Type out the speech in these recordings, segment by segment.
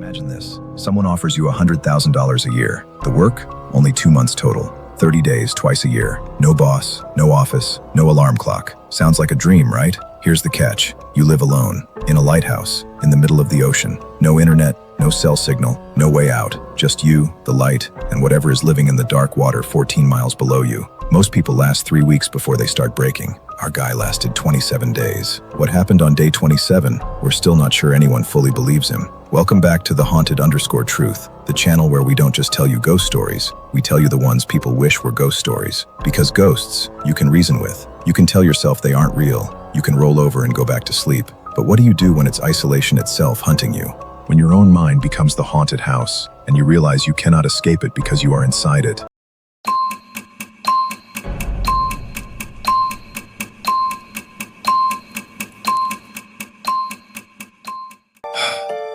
Imagine this. Someone offers you $100,000 a year. The work? Only 2 months total. 30 days, twice a year. No boss, no office, no alarm clock. Sounds like a dream, right? Here's the catch. You live alone, in a lighthouse, in the middle of the ocean. No internet, no cell signal, no way out. Just you, the light, and whatever is living in the dark water 14 miles below you. Most people last 3 weeks before they start breaking. Our guy lasted 27 days. What happened on day 27? We're still not sure anyone fully believes him. Welcome back to the Haunted_Truth, the channel where we don't just tell you ghost stories, we tell you the ones people wish were ghost stories. Because ghosts, you can reason with. You can tell yourself they aren't real. You can roll over and go back to sleep. But what do you do when it's isolation itself hunting you? When your own mind becomes the haunted house, and you realize you cannot escape it because you are inside it.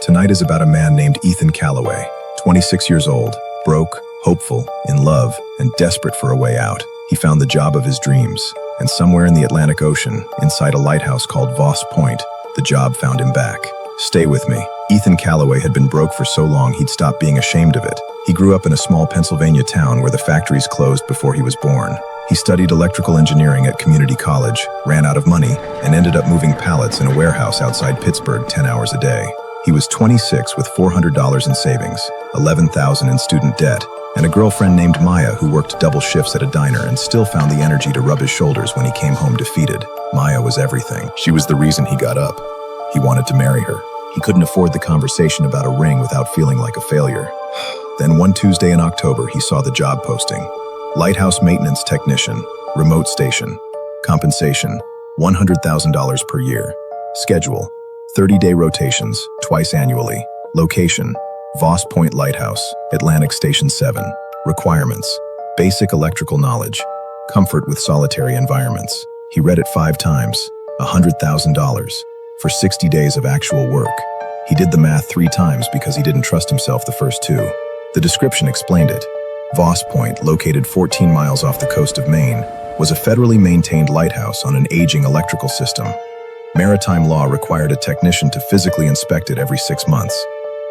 Tonight is about a man named Ethan Calloway, 26 years old, broke, hopeful, in love, and desperate for a way out. He found the job of his dreams, and somewhere in the Atlantic Ocean, inside a lighthouse called Voss Point, the job found him back. Stay with me. Ethan Calloway had been broke for so long he'd stopped being ashamed of it. He grew up in a small Pennsylvania town where the factories closed before he was born. He studied electrical engineering at community college, ran out of money, and ended up moving pallets in a warehouse outside Pittsburgh 10 hours a day. He was 26 with $400 in savings, $11,000 in student debt, and a girlfriend named Maya who worked double shifts at a diner and still found the energy to rub his shoulders when he came home defeated. Maya was everything. She was the reason he got up. He wanted to marry her. He couldn't afford the conversation about a ring without feeling like a failure. Then one Tuesday in October, he saw the job posting. Lighthouse maintenance technician, remote station. Compensation, $100,000 per year. Schedule, 30-day rotations, twice annually. Location, Voss Point Lighthouse, Atlantic Station 7. Requirements, basic electrical knowledge. Comfort with solitary environments. He read it 5 times, $100,000. For 60 days of actual work. He did the math 3 times because he didn't trust himself the first 2. The description explained it. Voss Point, located 14 miles off the coast of Maine, was a federally maintained lighthouse on an aging electrical system. Maritime law required a technician to physically inspect it every 6 months.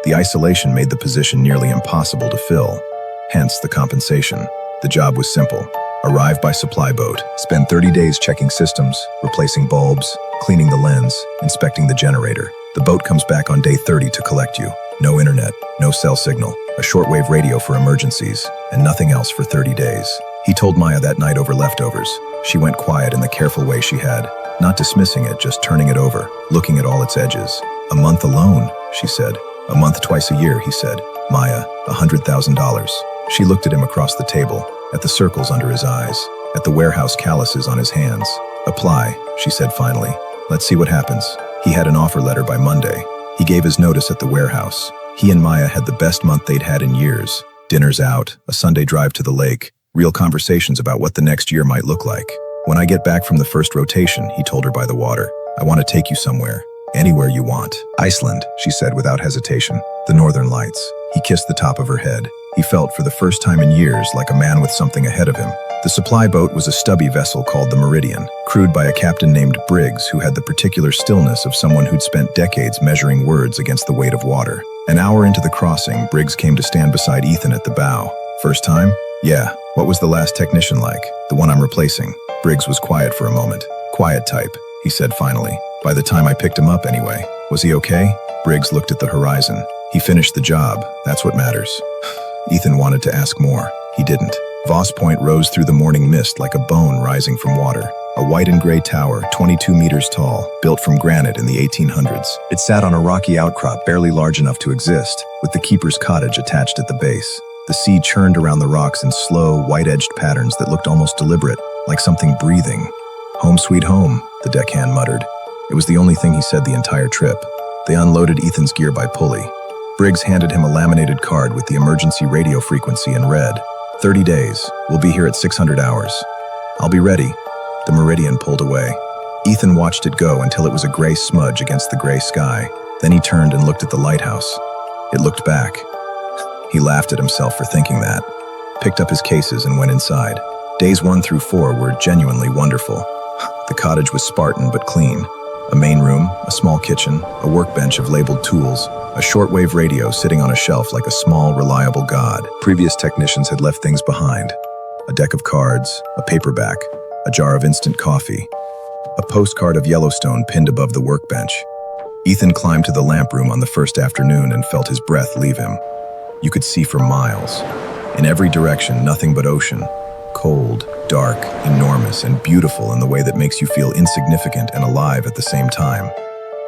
The isolation made the position nearly impossible to fill, hence the compensation. The job was simple. Arrive by supply boat, spend 30 days checking systems, replacing bulbs, cleaning the lens, inspecting the generator. The boat comes back on day 30 to collect you. No internet, no cell signal, a shortwave radio for emergencies, and nothing else for 30 days. He told Maya that night over leftovers. She went quiet in the careful way she had, not dismissing it, just turning it over, looking at all its edges. A month alone, she said. A month twice a year, he said. Maya, $100,000. She looked at him across the table, at the circles under his eyes, at the warehouse calluses on his hands. Apply, she said finally. Let's see what happens. He had an offer letter by Monday. He gave his notice at the warehouse. He and Maya had the best month they'd had in years. Dinners out, a Sunday drive to the lake, real conversations about what the next year might look like. When I get back from the first rotation, he told her by the water, I want to take you somewhere. Anywhere you want. Iceland, she said without hesitation. The Northern Lights. He kissed the top of her head. He felt for the first time in years like a man with something ahead of him. The supply boat was a stubby vessel called the Meridian, crewed by a captain named Briggs who had the particular stillness of someone who'd spent decades measuring words against the weight of water. An hour into the crossing, Briggs came to stand beside Ethan at the bow. First time? Yeah. What was the last technician like? The one I'm replacing. Briggs was quiet for a moment. Quiet type, he said finally. By the time I picked him up anyway. Was he okay? Briggs looked at the horizon. He finished the job. That's what matters. Ethan wanted to ask more. He didn't. Voss Point rose through the morning mist like a bone rising from water. A white and gray tower, 22 meters tall, built from granite in the 1800s. It sat on a rocky outcrop barely large enough to exist, with the keeper's cottage attached at the base. The sea churned around the rocks in slow, white-edged patterns that looked almost deliberate, like something breathing. Home sweet home, the deckhand muttered. It was the only thing he said the entire trip. They unloaded Ethan's gear by pulley. Briggs handed him a laminated card with the emergency radio frequency and read, 30 days. We'll be here at 600 hours. I'll be ready. The Meridian pulled away. Ethan watched it go until it was a gray smudge against the gray sky. Then he turned and looked at the lighthouse. It looked back. He laughed at himself for thinking that, picked up his cases and went inside. Days 1 through 4 were genuinely wonderful. The cottage was Spartan but clean. A main room, a small kitchen, a workbench of labeled tools, a shortwave radio sitting on a shelf like a small, reliable god. Previous technicians had left things behind. A deck of cards, a paperback, a jar of instant coffee, a postcard of Yellowstone pinned above the workbench. Ethan climbed to the lamp room on the first afternoon and felt his breath leave him. You could see for miles. In every direction, nothing but ocean. Cold, dark, enormous, and beautiful in the way that makes you feel insignificant and alive at the same time.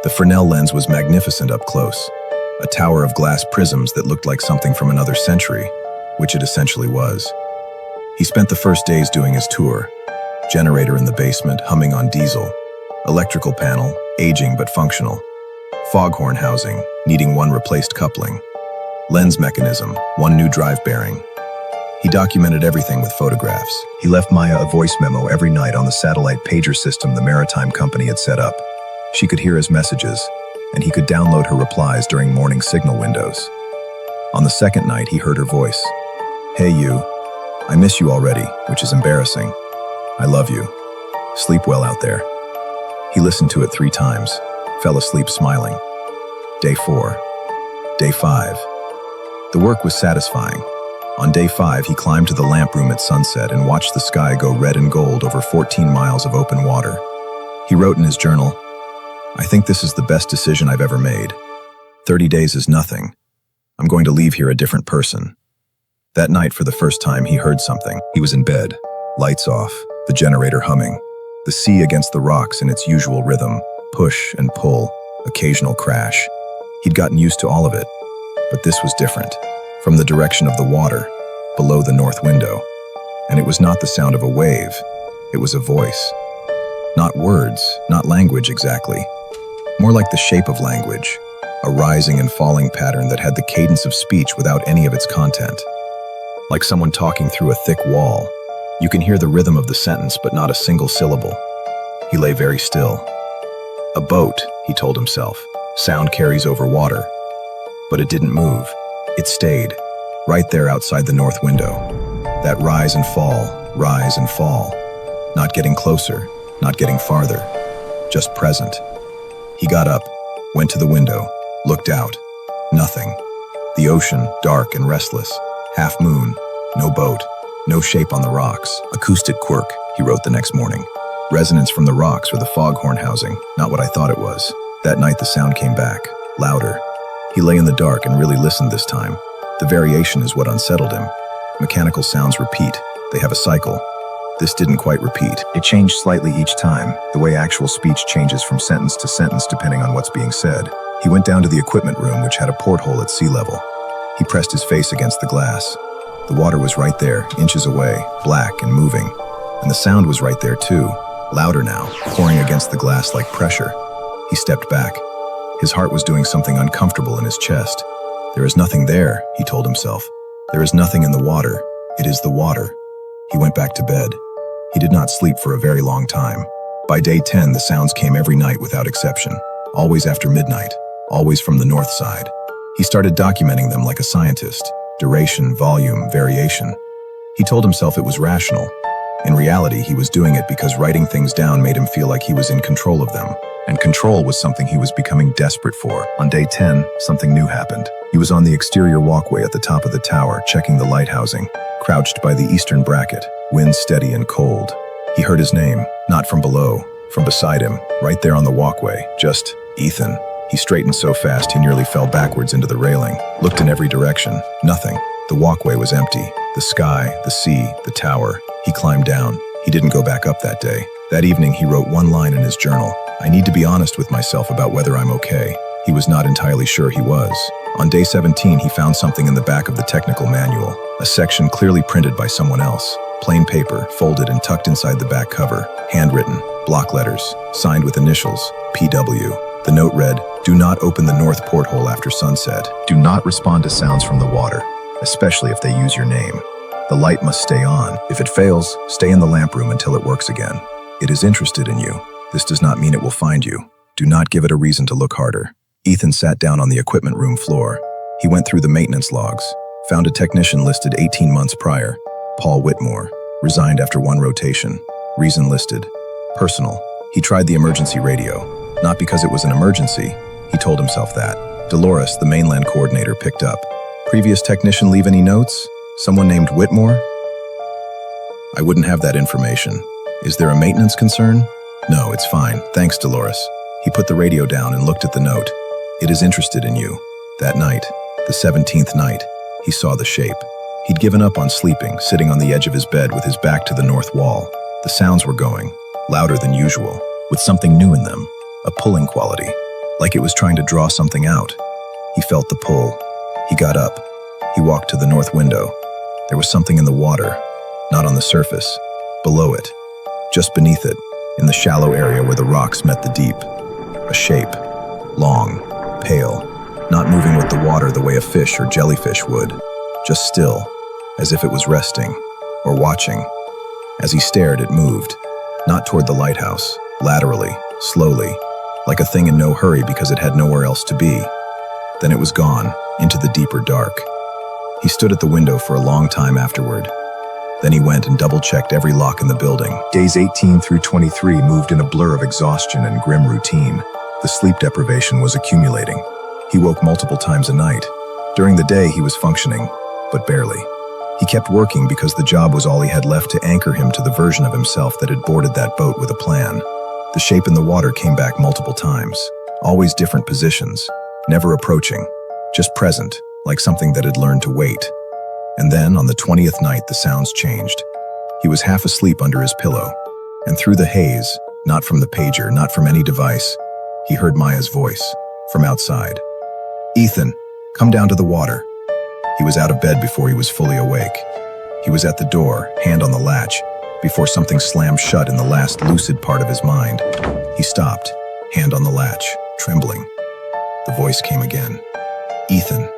The Fresnel lens was magnificent up close, a tower of glass prisms that looked like something from another century, which it essentially was. He spent the first days doing his tour. Generator in the basement, humming on diesel. Electrical panel, aging but functional. Foghorn housing, needing one replaced coupling. Lens mechanism, one new drive bearing. He documented everything with photographs. He left Maya a voice memo every night on the satellite pager system the maritime company had set up. She could hear his messages, and he could download her replies during morning signal windows. On the second night, he heard her voice. "Hey you, I miss you already, which is embarrassing. I love you. Sleep well out there." He listened to it 3 times, fell asleep smiling. Day 4. Day 5. The work was satisfying. On day 5, he climbed to the lamp room at sunset and watched the sky go red and gold over 14 miles of open water. He wrote in his journal, "I think this is the best decision I've ever made. 30 days is nothing. I'm going to leave here a different person." That night, for the first time, he heard something. He was in bed, lights off, the generator humming, the sea against the rocks in its usual rhythm, push and pull, occasional crash. He'd gotten used to all of it, but this was different. From the direction of the water, below the north window. And it was not the sound of a wave, it was a voice. Not words, not language exactly. More like the shape of language, a rising and falling pattern that had the cadence of speech without any of its content. Like someone talking through a thick wall. You can hear the rhythm of the sentence, but not a single syllable. He lay very still. A boat, he told himself. Sound carries over water. But it didn't move. It stayed, right there outside the north window. That rise and fall. Not getting closer, not getting farther, just present. He got up, went to the window, looked out. Nothing. The ocean, dark and restless. Half moon, no boat, no shape on the rocks. Acoustic quirk, he wrote the next morning. Resonance from the rocks or the foghorn housing, not what I thought it was. That night the sound came back, louder. He lay in the dark and really listened this time. The variation is what unsettled him. Mechanical sounds repeat. They have a cycle. This didn't quite repeat. It changed slightly each time, the way actual speech changes from sentence to sentence depending on what's being said. He went down to the equipment room, which had a porthole at sea level. He pressed his face against the glass. The water was right there, inches away, black and moving. And the sound was right there too, louder now, pouring against the glass like pressure. He stepped back. His heart was doing something uncomfortable in his chest. There is nothing there, he told himself. There is nothing in the water. It is the water. He went back to bed. He did not sleep for a very long time. By day 10, the sounds came every night without exception. Always after midnight. Always from the north side. He started documenting them like a scientist. Duration, volume, variation. He told himself it was rational. In reality, he was doing it because writing things down made him feel like he was in control of them. And control was something he was becoming desperate for. On day 10, something new happened. He was on the exterior walkway at the top of the tower, checking the lighthousing, crouched by the eastern bracket, wind steady and cold. He heard his name, not from below, from beside him, right there on the walkway, just Ethan. He straightened so fast he nearly fell backwards into the railing, looked in every direction, nothing. The walkway was empty, the sky, the sea, the tower. He climbed down. He didn't go back up that day. That evening, he wrote one line in his journal. "I need to be honest with myself about whether I'm okay." He was not entirely sure he was. On day 17, he found something in the back of the technical manual, a section clearly printed by someone else. Plain paper, folded and tucked inside the back cover, handwritten, block letters, signed with initials, PW. The note read, "Do not open the north porthole after sunset. Do not respond to sounds from the water, especially if they use your name. The light must stay on. If it fails, stay in the lamp room until it works again. It is interested in you. This does not mean it will find you. Do not give it a reason to look harder." Ethan sat down on the equipment room floor. He went through the maintenance logs, found a technician listed 18 months prior, Paul Whitmore, resigned after one rotation. Reason listed, personal. He tried the emergency radio. Not because it was an emergency. He told himself that. Dolores, the mainland coordinator, picked up. Previous technician leave any notes? Someone named Whitmore? I wouldn't have that information. Is there a maintenance concern? No, it's fine. Thanks, Dolores. He put the radio down and looked at the note. It is interested in you. That night, the 17th night, he saw the shape. He'd given up on sleeping, sitting on the edge of his bed with his back to the north wall. The sounds were going, louder than usual, with something new in them, a pulling quality, like it was trying to draw something out. He felt the pull. He got up. He walked to the north window. There was something in the water, not on the surface, below it, just beneath it, in the shallow area where the rocks met the deep. A shape, long, pale, not moving with the water the way a fish or jellyfish would, just still, as if it was resting, or watching. As he stared, it moved, not toward the lighthouse, laterally, slowly, like a thing in no hurry because it had nowhere else to be. Then it was gone, into the deeper dark. He stood at the window for a long time afterward. Then he went and double-checked every lock in the building. Days 18 through 23 moved in a blur of exhaustion and grim routine. The sleep deprivation was accumulating. He woke multiple times a night. During the day, he was functioning, but barely. He kept working because the job was all he had left to anchor him to the version of himself that had boarded that boat with a plan. The shape in the water came back multiple times, always different positions, never approaching, just present, like something that had learned to wait. And then, on the 20th night, the sounds changed. He was half asleep under his pillow, and through the haze, not from the pager, not from any device, he heard Maya's voice, from outside. "Ethan, come down to the water." He was out of bed before he was fully awake. He was at the door, hand on the latch, before something slammed shut in the last lucid part of his mind. He stopped, hand on the latch, trembling. The voice came again. "Ethan,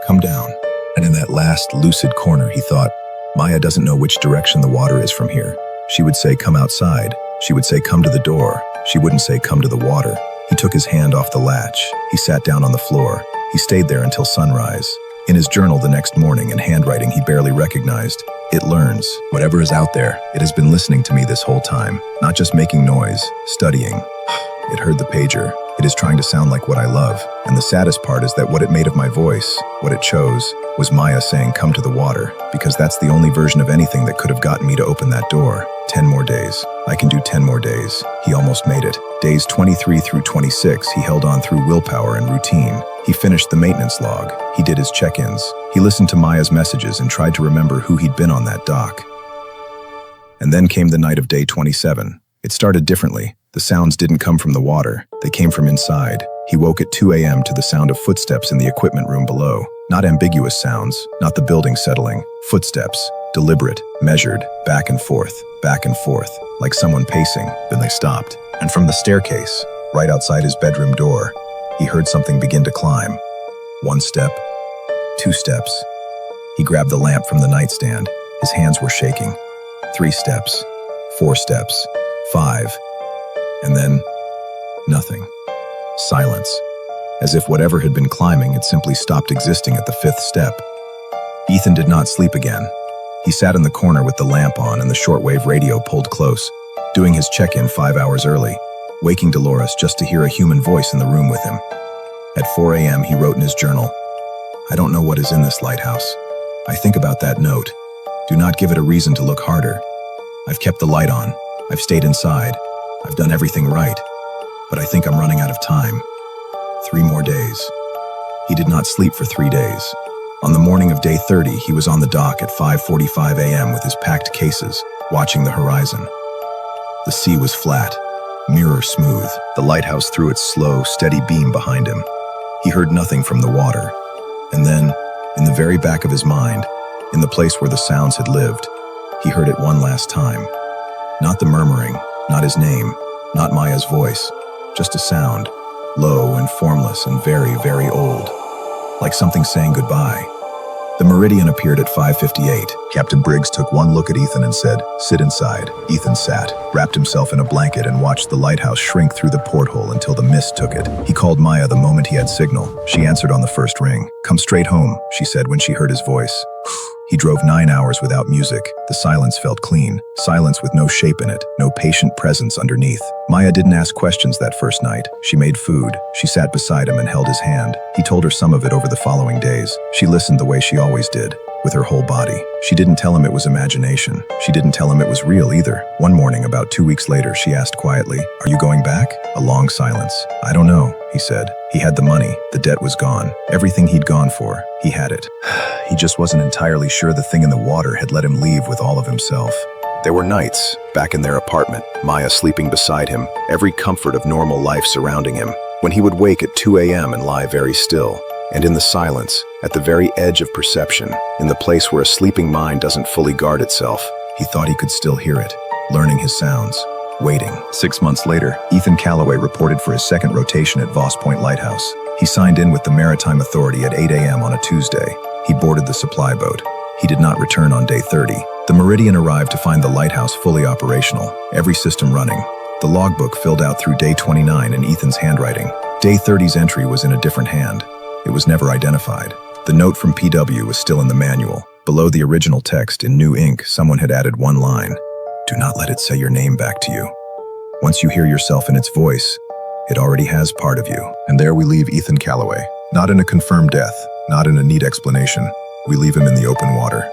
come down." And in that last lucid corner, he thought, Maya doesn't know which direction the water is from here. She would say, "Come outside." She would say, "Come to the door." She wouldn't say, "Come to the water." He took his hand off the latch. He sat down on the floor. He stayed there until sunrise. In his journal the next morning, in handwriting he barely recognized, "It learns. Whatever is out there, it has been listening to me this whole time. Not just making noise, studying." It heard the pager. It is trying to sound like what I love. And the saddest part is that what it made of my voice, what it chose, was Maya saying, "Come to the water," because that's the only version of anything that could have gotten me to open that door. 10 more days. I can do 10 more days. He almost made it. Days 23 through 26, he held on through willpower and routine. He finished the maintenance log. He did his check-ins. He listened to Maya's messages and tried to remember who he'd been on that dock. And then came the night of day 27. It started differently. The sounds didn't come from the water. They came from inside. He woke at 2 a.m. to the sound of footsteps in the equipment room below. Not ambiguous sounds, not the building settling. Footsteps, deliberate, measured, back and forth, like someone pacing. Then they stopped. And from the staircase, right outside his bedroom door, he heard something begin to climb. 1 step, 2 steps. He grabbed the lamp from the nightstand. His hands were shaking. 3 steps, 4 steps, 5. And then, nothing. Silence. As if whatever had been climbing had simply stopped existing at the 5th step. Ethan did not sleep again. He sat in the corner with the lamp on and the shortwave radio pulled close, doing his check-in 5 hours early, waking Dolores just to hear a human voice in the room with him. At 4 a.m. he wrote in his journal, "I don't know what is in this lighthouse. I think about that note. Do not give it a reason to look harder. I've kept the light on. I've stayed inside. I've done everything right. But I think I'm running out of time. 3 more days." He did not sleep for 3 days. On the morning of day 30, he was on the dock at 5:45 a.m. with his packed cases, watching the horizon. The sea was flat, mirror smooth. The lighthouse threw its slow, steady beam behind him. He heard nothing from the water. And then, in the very back of his mind, in the place where the sounds had lived, he heard it one last time. Not the murmuring, not his name, not Maya's voice, just a sound, low and formless and very, very old, like something saying goodbye. The meridian appeared at 5:58. Captain Briggs took one look at Ethan and said, "Sit inside." Ethan sat, wrapped himself in a blanket and watched the lighthouse shrink through the porthole until the mist took it. He called Maya the moment he had signal. She answered on the first ring. "Come straight home," she said when she heard his voice. He drove 9 hours without music. The silence felt clean. Silence with no shape in it, no patient presence underneath. Maya didn't ask questions that first night. She made food. She sat beside him and held his hand. He told her some of it over the following days. She listened the way she always did, with her whole body. She didn't tell him it was imagination. She didn't tell him it was real either. One morning, about 2 weeks later, she asked quietly, "Are you going back?" A long silence. "I don't know," he said. He had the money. The debt was gone. Everything he'd gone for, he had it. He just wasn't entirely sure the thing in the water had let him leave with all of himself. There were nights, back in their apartment, Maya sleeping beside him, every comfort of normal life surrounding him, when he would wake at 2 a.m. and lie very still. And in the silence, at the very edge of perception, in the place where a sleeping mind doesn't fully guard itself, he thought he could still hear it, learning his sounds, waiting. 6 months later, Ethan Calloway reported for his second rotation at Voss Point Lighthouse. He signed in with the Maritime Authority at 8 a.m. on a Tuesday. He boarded the supply boat. He did not return on day 30. The Meridian arrived to find the lighthouse fully operational, every system running. The logbook filled out through day 29 in Ethan's handwriting. Day 30's entry was in a different hand. It was never identified. The note from PW was still in the manual. Below the original text, in new ink, someone had added one line: "Do not let it say your name back to you. Once you hear yourself in its voice, it already has part of you." And there we leave Ethan Calloway. Not in a confirmed death, not in a neat explanation. We leave him in the open water.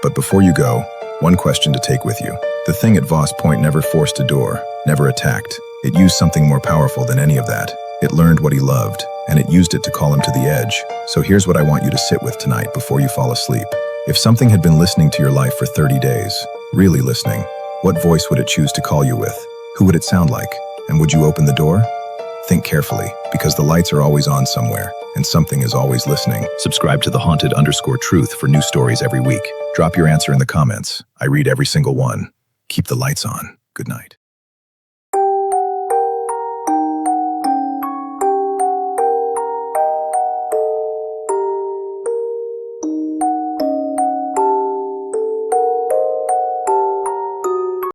But before you go, one question to take with you. The thing at Voss Point never forced a door, never attacked. It used something more powerful than any of that. It learned what he loved, and it used it to call him to the edge. So here's what I want you to sit with tonight before you fall asleep. If something had been listening to your life for 30 days, really listening, what voice would it choose to call you with? Who would it sound like? And would you open the door? Think carefully, because the lights are always on somewhere, and something is always listening. Subscribe to @haunted_truth for new stories every week. Drop your answer in the comments. I read every single one. Keep the lights on. Good night.